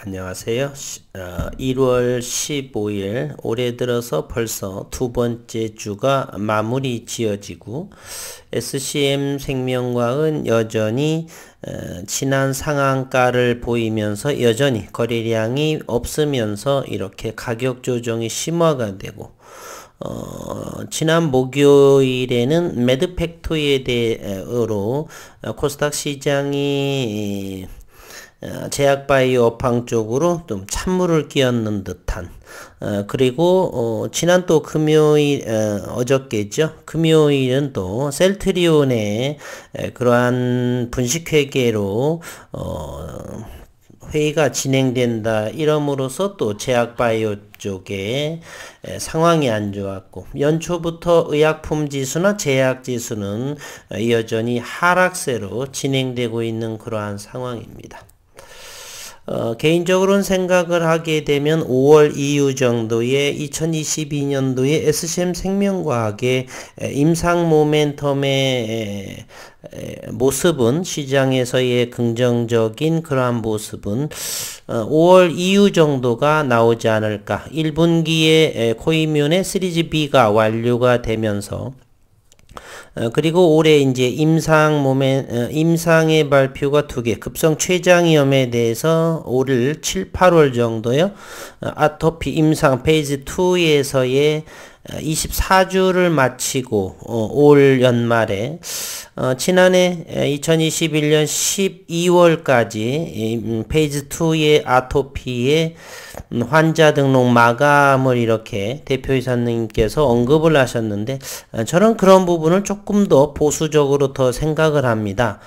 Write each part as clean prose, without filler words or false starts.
안녕하세요. 1월 15일 올해 들어서 벌써 두 번째 주가 마무리 지어지고 SCM 생명과학은 여전히 지난 상한가를 보이면서 여전히 거래량이 없으면서 이렇게 가격 조정이 심화가 되고 지난 목요일에는 매드팩토리에 대해로 코스닥 시장이 제약바이오 업황 쪽으로 좀 찬물을 끼얹는 듯한 그리고 지난 또 금요일 어저께죠. 금요일은 또 셀트리온의 그러한 분식회계로 회의가 진행된다 이러므로써 또 제약바이오 쪽에 상황이 안 좋았고 연초부터 의약품 지수나 제약 지수는 여전히 하락세로 진행되고 있는 그러한 상황입니다. 개인적으로는 생각을 하게 되면 5월 이후 정도의 2022년도의 SCM 생명과학의 임상 모멘텀의 모습은 시장에서의 긍정적인 그러한 모습은 5월 이후 정도가 나오지 않을까. 1분기에 코이뮨의 시리즈 B가 완료가 되면서 그리고 올해 이제 임상의 발표가 2개, 급성 췌장염에 대해서 올 7, 8월 정도요. 아토피 임상 페이즈 2에서의 24주를 마치고 올 연말에 지난해 2021년 12월까지 페이즈 2의 아토피의 환자 등록 마감을 이렇게 대표이사님께서 언급을 하셨는데 저는 그런 부분을 조금 더 보수적으로 더 생각을 합니다.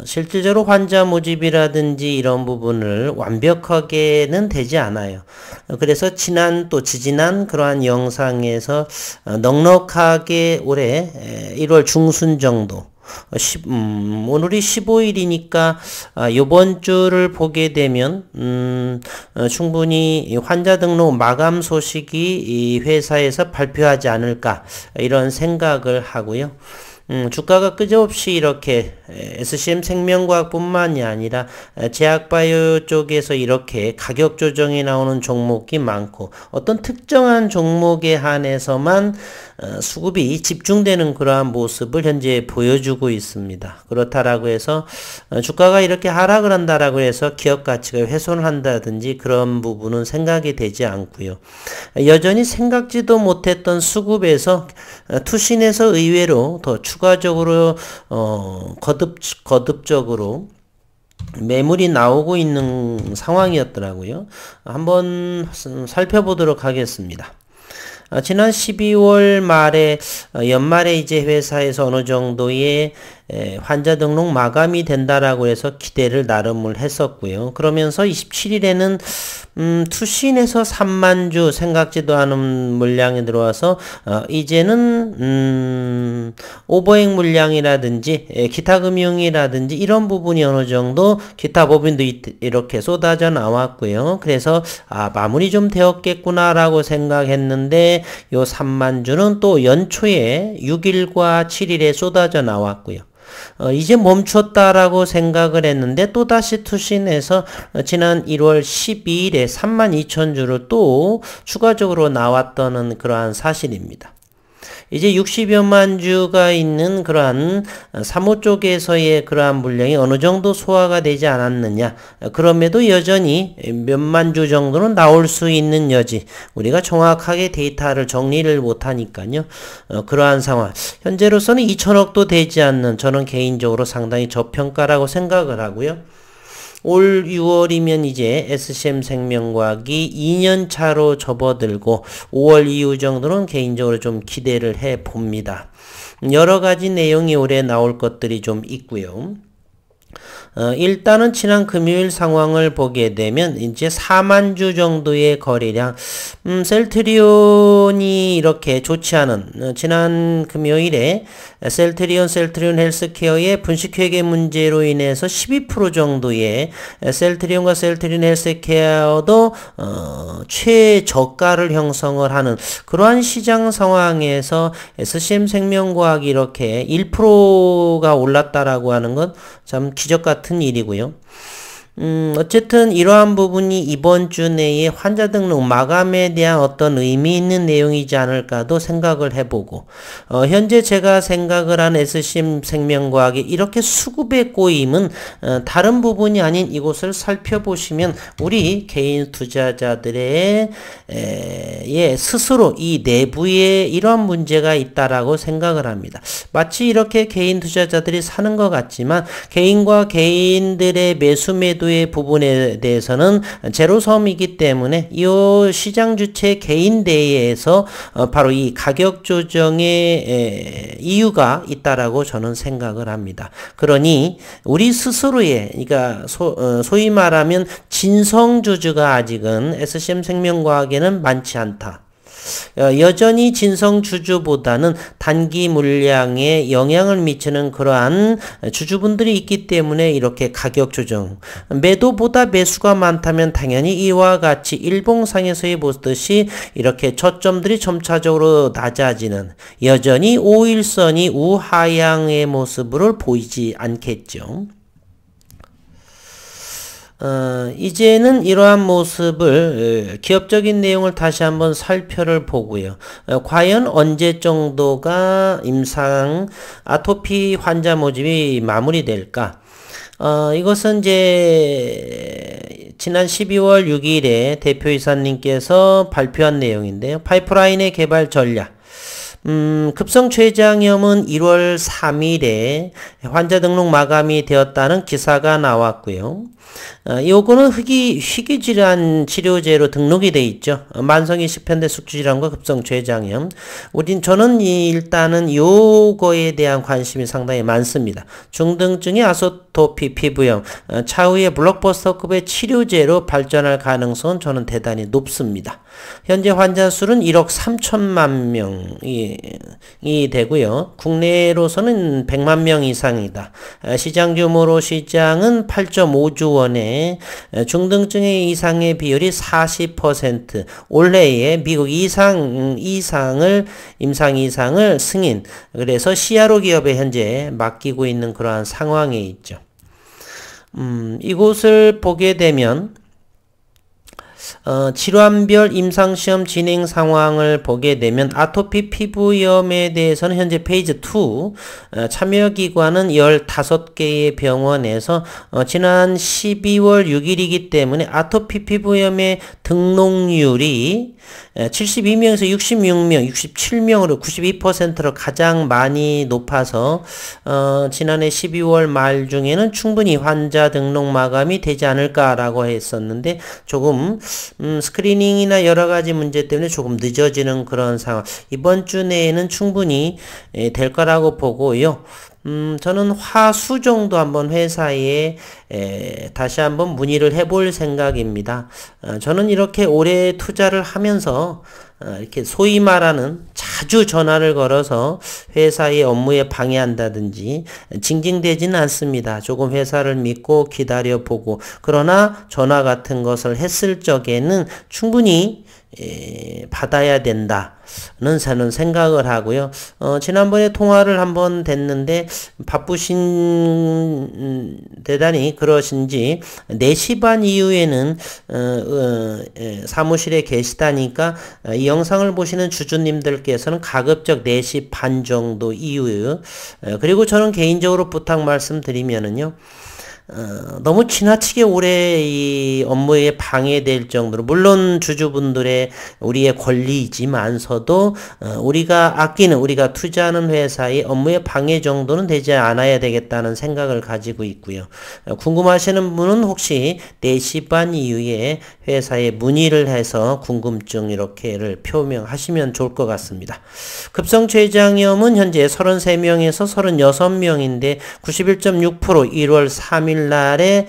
실질적으로 환자 모집이라든지 이런 부분을 완벽하게는 되지 않아요. 그래서 지지난 그러한 영상에서 넉넉하게 올해 1월 중순 정도 오늘이 15일이니까 요번 주를 보게 되면 충분히 환자 등록 마감 소식이 이 회사에서 발표하지 않을까 이런 생각을 하고요. 주가가 끄지없이 이렇게 SCM 생명과학뿐만이 아니라 제약바이오 쪽에서 이렇게 가격 조정이 나오는 종목이 많고 어떤 특정한 종목에 한해서만 수급이 집중되는 그러한 모습을 현재 보여주고 있습니다. 그렇다라고 해서 주가가 이렇게 하락을 한다라고 해서 기업 가치가 훼손을 한다든지 그런 부분은 생각이 되지 않고요. 여전히 생각지도 못했던 수급에서 투신에서 의외로 더 추가적으로 거듭적으로 매물이 나오고 있는 상황이었더라고요. 한번 살펴보도록 하겠습니다. 지난 12월 말에 연말에 이제 회사에서 어느 정도의 환자 등록 마감이 된다라고 해서 기대를 나름을 했었고요. 그러면서 27일에는 투신에서 3만 주 생각지도 않은 물량이 들어와서 이제는 오버행 물량이라든지 기타 금융이라든지 이런 부분이 어느 정도 기타 법인도 이렇게 쏟아져 나왔고요. 그래서 마무리 좀 되었겠구나라고 생각했는데 요 3만 주는 또 연초에 6일과 7일에 쏟아져 나왔고요. 이제 멈췄다라고 생각을 했는데 또다시 투신해서 지난 1월 12일에 32,000주를 또 추가적으로 나왔다는 그러한 사실입니다. 이제 60여만 주가 있는 그러한 사모 쪽에서의 그러한 물량이 어느 정도 소화가 되지 않았느냐. 그럼에도 여전히 몇만 주 정도는 나올 수 있는 여지. 우리가 정확하게 데이터를 정리를 못하니까요. 그러한 상황. 현재로서는 2천억도 되지 않는 저는 개인적으로 상당히 저평가라고 생각을 하고요. 올 6월이면 이제 SCM 생명과학이 2년 차로 접어들고 5월 이후 정도는 개인적으로 좀 기대를 해 봅니다. 여러 가지 내용이 올해 나올 것들이 좀 있고요. 일단은 지난 금요일 상황을 보게 되면 이제 4만 주 정도의 거래량 셀트리온이 이렇게 좋지 않은 지난 금요일에 셀트리온 헬스케어의 분식회계 문제로 인해서 12% 정도의 셀트리온과 셀트리온 헬스케어도 최저가를 형성을 하는 그러한 시장 상황에서 SCM 생명과학이 이렇게 1%가 올랐다라고 하는 건 참 기적 같은 일이고요. 어쨌든 이러한 부분이 이번 주 내에 환자 등록 마감에 대한 어떤 의미 있는 내용이지 않을까도 생각을 해보고, 현재 제가 생각을 한 SCM 생명과학이 이렇게 수급에 꼬임은 다른 부분이 아닌 이곳을 살펴보시면 우리 개인 투자자들의 스스로 이 내부에 이러한 문제가 있다라고 생각을 합니다. 마치 이렇게 개인 투자자들이 사는 것 같지만 개인과 개인들의 매수 매도의 부분에 대해서는 제로섬이기 때문에 이 시장 주체 개인 대회에서 바로 이 가격 조정의 이유가 있다라고 저는 생각을 합니다. 그러니 우리 스스로의, 그러니까 소위 말하면 진성주주가 아직은 SCM 생명과학에는 많지 않다. 여전히 진성주주보다는 단기 물량에 영향을 미치는 그러한 주주분들이 있기 때문에 이렇게 가격 조정, 매도보다 매수가 많다면 당연히 이와 같이 일봉상에서의 보듯이 이렇게 저점들이 점차적으로 낮아지는, 여전히 5일선이 우하향의 모습을 보이지 않겠죠. 이제는 이러한 모습을 기업적인 내용을 다시 한번 살펴를 보고요. 과연 언제 정도가 임상 아토피 환자 모집이 마무리될까? 이것은 이제 지난 12월 6일에 대표이사님께서 발표한 내용인데요. 파이프라인의 개발 전략. 급성 췌장염은 1월 3일에 환자 등록 마감이 되었다는 기사가 나왔고요. 요거는 희귀질환 치료제로 등록이 돼 있죠. 만성이식 편대 숙주질환과 급성 췌장염. 저는 일단은 요거에 대한 관심이 상당히 많습니다. 중등증의 아토피 피부염, 차후에 블록버스터급의 치료제로 발전할 가능성은 저는 대단히 높습니다. 현재 환자 수는 1억 3천만 명이 되고요. 국내로서는 100만 명 이상이다. 시장 규모로 시장은 8.5조 원에 중등증의 이상의 비율이 40%, 올해에 미국 임상 이상을 승인, 그래서 CRO 기업에 현재 맡기고 있는 그러한 상황에 있죠. 이곳을 보게 되면 질환별 임상시험 진행 상황을 보게 되면 아토피 피부염에 대해서는 현재 페이즈 2 참여기관은 15개의 병원에서 지난 12월 6일이기 때문에 아토피 피부염의 등록률이 72명에서 66명, 67명으로 92%로 가장 많이 높아서 지난해 12월 말 중에는 충분히 환자 등록 마감이 되지 않을까라고 했었는데 조금 스크리닝이나 여러 가지 문제 때문에 조금 늦어지는 그런 상황. 이번 주 내에는 충분히 될 거라고 보고요. 저는 화수 정도 한번 회사에 다시 한번 문의를 해볼 생각입니다. 저는 이렇게 오래 투자를 하면서 이렇게 소위 말하는 자주 전화를 걸어서 회사의 업무에 방해한다든지 징징대지는 않습니다. 조금 회사를 믿고 기다려보고, 그러나 전화 같은 것을 했을 적에는 충분히 받아야 된다는 저는 생각을 하고요. 지난번에 통화를 한번 됐는데 바쁘신 대단히 그러신지 4시 반 이후에는 사무실에 계시다니까 이 영상을 보시는 주주님들께서는 가급적 4시 반 정도 이후, 그리고 저는 개인적으로 부탁 말씀드리면은요, 너무 지나치게 오래 이 업무에 방해될 정도로, 물론 주주분들의 우리의 권리이지만서도 우리가 아끼는, 우리가 투자하는 회사의 업무의 방해 정도는 되지 않아야 되겠다는 생각을 가지고 있고요. 궁금하시는 분은 혹시 4시 반 이후에 회사에 문의를 해서 궁금증 이렇게를 표명하시면 좋을 것 같습니다. 급성 췌장염은 현재 33명에서 36명인데 91.6% 1월 3일 날에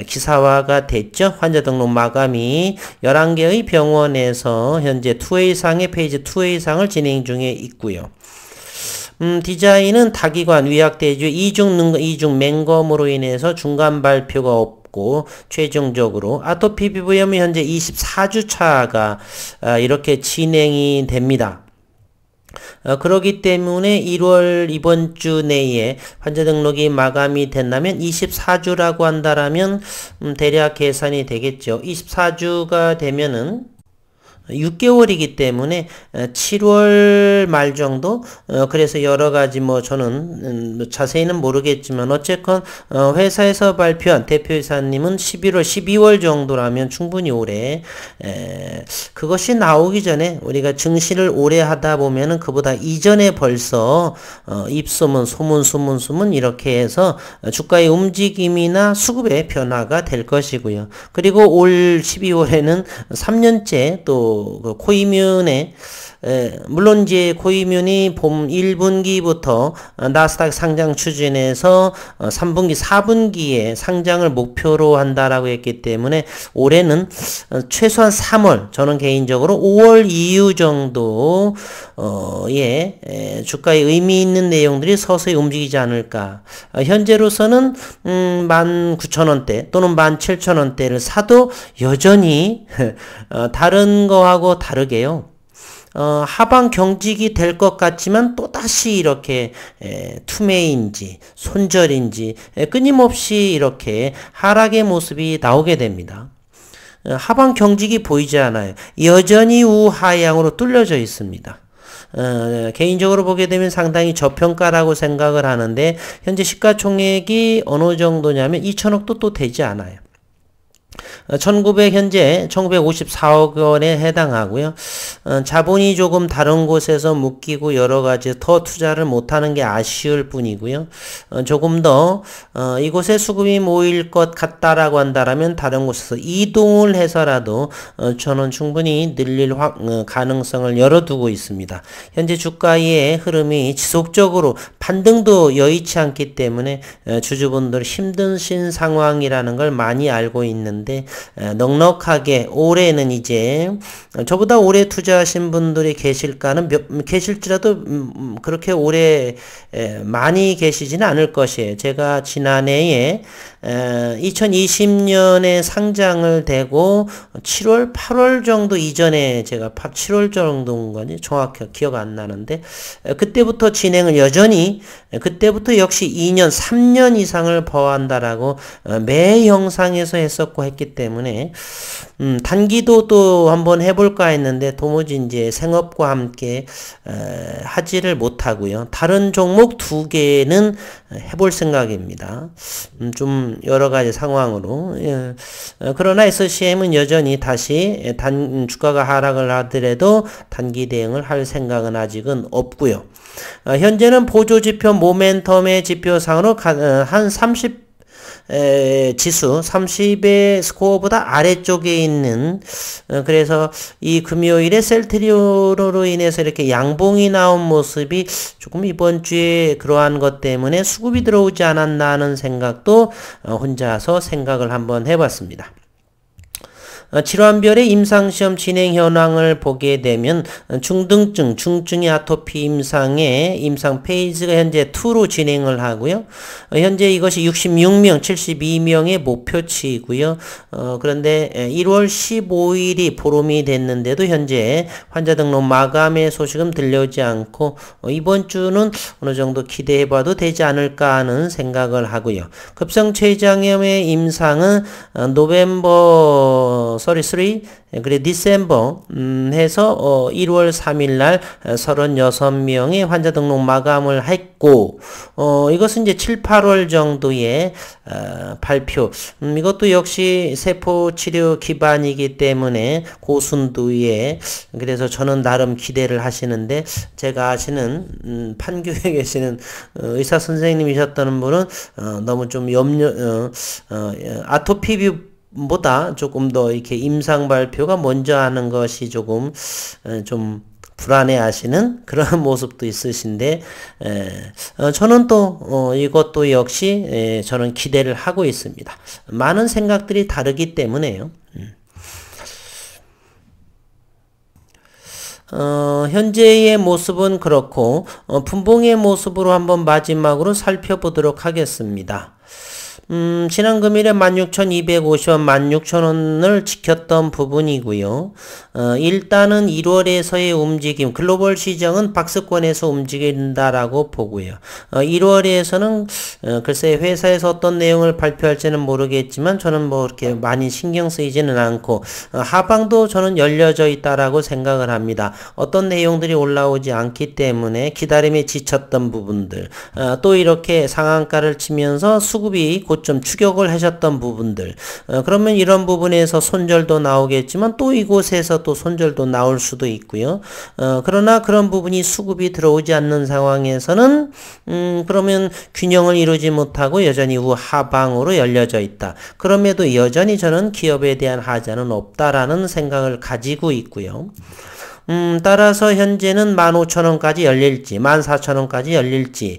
기사화가 됐죠. 환자 등록 마감이 11개의 병원에서 현재 2회상의 페이지 2회상을 진행 중에 있고요. 디자인은 다기관 위약대주 이중 맹검으로 인해서 중간 발표가 없고, 최종적으로 아토피 피부염이 현재 24주차가 이렇게 진행이 됩니다. 그렇기 때문에 1월 이번 주 내에 환자 등록이 마감이 된다면 24주라고 한다라면 대략 계산이 되겠죠. 24주가 되면은 6개월이기 때문에 7월 말 정도 그래서 여러 가지 뭐 저는 자세히는 모르겠지만 어쨌건 회사에서 발표한 대표이사님은 11월 12월 정도라면 충분히 올해 그것이 나오기 전에 우리가 증시를 오래 하다 보면은 그보다 이전에 벌써 입소문 소문 이렇게 해서 주가의 움직임이나 수급의 변화가 될 것이고요. 그리고 올 12월에는 3년째 또 그 코이뮨의 물론 이제 코이뮨이 봄 1분기부터 나스닥 상장 추진해서 3분기, 4분기에 상장을 목표로 한다라고 했기 때문에 올해는 최소한 3월, 저는 개인적으로 5월 이후 정도 주가에 의미 있는 내용들이 서서히 움직이지 않을까. 현재로서는 19,000원대 또는 17,000원대를 사도 여전히 다른 거하고 다르게요. 하방 경직이 될 것 같지만 또다시 이렇게 투매인지 손절인지 끊임없이 이렇게 하락의 모습이 나오게 됩니다. 하방 경직이 보이지 않아요. 여전히 우하향으로 뚫려져 있습니다. 개인적으로 보게 되면 상당히 저평가라고 생각을 하는데 현재 시가총액이 어느 정도냐면 2천억도 또 되지 않아요. 1900 현재 1954억 원에 해당하고요. 자본이 조금 다른 곳에서 묶이고 여러 가지 더 투자를 못하는 게 아쉬울 뿐이고요. 조금 더 이곳에 수급이 모일 것 같다라고 한다라면 다른 곳에서 이동을 해서라도 저는 충분히 늘릴 가능성을 열어두고 있습니다. 현재 주가의 흐름이 지속적으로 반등도 여의치 않기 때문에 주주분들 힘드신 상황이라는 걸 많이 알고 있는데 넉넉하게 올해는 이제 저보다 오래 투자하신 분들이 계실지라도 그렇게 오래 많이 계시지는 않을 것이에요. 제가 지난해에 2020년에 상장을 되고 7월, 8월 정도 이전에 제가 7월 정도인 건지 정확히 기억 안 나는데 그때부터 진행을 여전히 그때부터 역시 2년, 3년 이상을 버한다라고 매 영상에서 했었고 했기 때문에 단기도 또 한번 해볼까 했는데 도무지 이제 생업과 함께 하지를 못하고요. 다른 종목 2개는 해볼 생각입니다. 좀 여러 가지 상황으로. 그러나 SCM은 여전히 다시 주가가 하락을 하더라도 단기 대응을 할 생각은 아직은 없고요. 현재는 보조지표 모멘텀의 지표상으로 한 30 지수 30의 스코어보다 아래쪽에 있는 그래서 이 금요일에 셀트리온으로 인해서 이렇게 양봉이 나온 모습이 조금 이번 주에 그러한 것 때문에 수급이 들어오지 않았나 하는 생각도 혼자서 생각을 한번 해봤습니다. 질환별의 임상시험 진행 현황을 보게 되면 중등증, 중증의 아토피 임상의 임상 페이지가 현재 2로 진행을 하고요. 현재 이것이 66명, 72명의 목표치이고요. 그런데 1월 15일이 보름이 됐는데도 현재 환자 등록 마감의 소식은 들려오지 않고 이번 주는 어느 정도 기대해봐도 되지 않을까 하는 생각을 하고요. 급성췌장염의 임상은 노벰버 33 그래 디셈버 해서 1월 3일 날 36명의 환자 등록 마감을 했고 이것은 이제 7, 8월 정도의 발표. 이것도 역시 세포 치료 기반이기 때문에 고순도에 그래서 저는 나름 기대를 하시는데 제가 아시는 판교에 계시는 의사 선생님이셨던 분은 너무 좀 아토피 보다 조금 더 이렇게 임상 발표가 먼저 하는 것이 조금 좀 불안해 하시는 그런 모습도 있으신데 저는 또 이것도 역시 저는 기대를 하고 있습니다. 많은 생각들이 다르기 때문에요. 현재의 모습은 그렇고 분봉의 모습으로 한번 마지막으로 살펴보도록 하겠습니다. 지난 금일에 16,250원, 16,000원을 지켰던 부분이고요. 일단은 1월에서의 움직임, 글로벌 시장은 박스권에서 움직인다라고 보고요. 1월에서는 글쎄 회사에서 어떤 내용을 발표할지는 모르겠지만 저는 뭐 이렇게 많이 신경 쓰이지는 않고 하방도 저는 열려져 있다라고 생각을 합니다. 어떤 내용들이 올라오지 않기 때문에 기다림에 지쳤던 부분들, 또 이렇게 상한가를 치면서 수급이 고점 추격을 하셨던 부분들, 그러면 이런 부분에서 손절도 나오겠지만 또 이곳에서 또 손절도 나올 수도 있고요. 그러나 그런 부분이 수급이 들어오지 않는 상황에서는 그러면 균형을 이루지 못하고 여전히 우하방으로 열려져 있다. 그럼에도 여전히 저는 기업에 대한 하자는 없다라는 생각을 가지고 있고요. 따라서 현재는 15,000원까지 열릴지 14,000원까지 열릴지,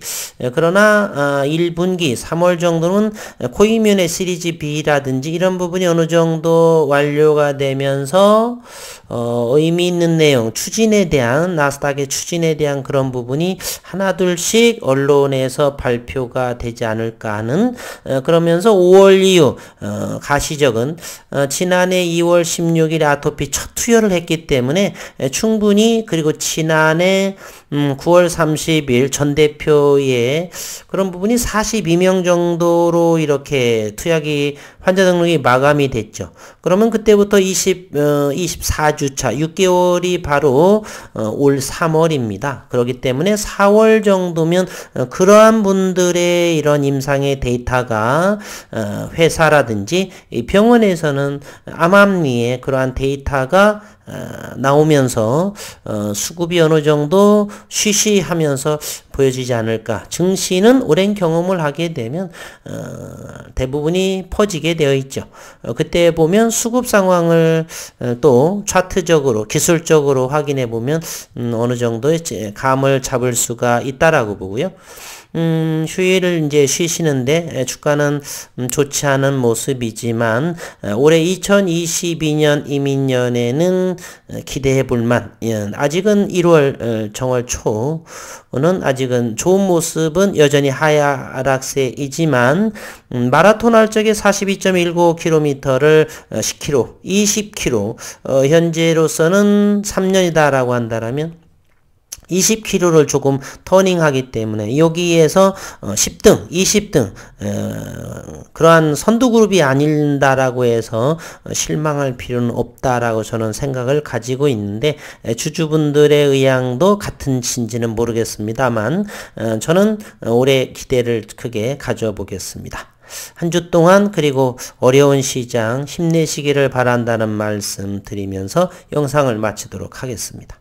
그러나 1분기 3월 정도는 코이면의 시리즈 B라든지 이런 부분이 어느 정도 완료가 되면서 의미 있는 내용, 추진에 대한, 나스닥의 추진에 대한 그런 부분이 하나 둘씩 언론에서 발표가 되지 않을까 하는, 그러면서 5월 이후 가시적은 지난해 2월 16일에 아토피 첫 투여를 했기 때문에 충분히, 그리고 지난해 9월 30일 전 대표의 그런 부분이 42명 정도로 이렇게 투약이 환자 등록이 마감이 됐죠. 그러면 그때부터 24주차 6개월이 바로 올 3월입니다. 그렇기 때문에 4월 정도면 그러한 분들의 이런 임상의 데이터가 회사라든지 병원에서는 암암리에 그러한 데이터가 나오면서 수급이 어느 정도 쉬쉬하면서 보여지지 않을까. 증시는 오랜 경험을 하게 되면 대부분이 퍼지게 되어 있죠. 그때 보면 수급 상황을 또 차트적으로 기술적으로 확인해 보면 어느 정도의 감을 잡을 수가 있다라고 보고요. 휴일을 이제 쉬시는데 주가는 좋지 않은 모습이지만 올해 2022년 이민년에는 기대해 볼만, 아직은 1월 정월 초는 아직은 좋은 모습은 여전히 하락세이지만 마라톤 할 적에 42.19km를 10km, 20km, 현재로서는 3년이다라고 한다라면 20km를 조금 터닝하기 때문에 여기에서 10등, 20등 그러한 선두그룹이 아닌다라고 해서 실망할 필요는 없다라고 저는 생각을 가지고 있는데, 주주분들의 의향도 같은지는 모르겠습니다만 저는 올해 기대를 크게 가져보겠습니다. 한 주 동안, 그리고 어려운 시장 힘내시기를 바란다는 말씀 드리면서 영상을 마치도록 하겠습니다.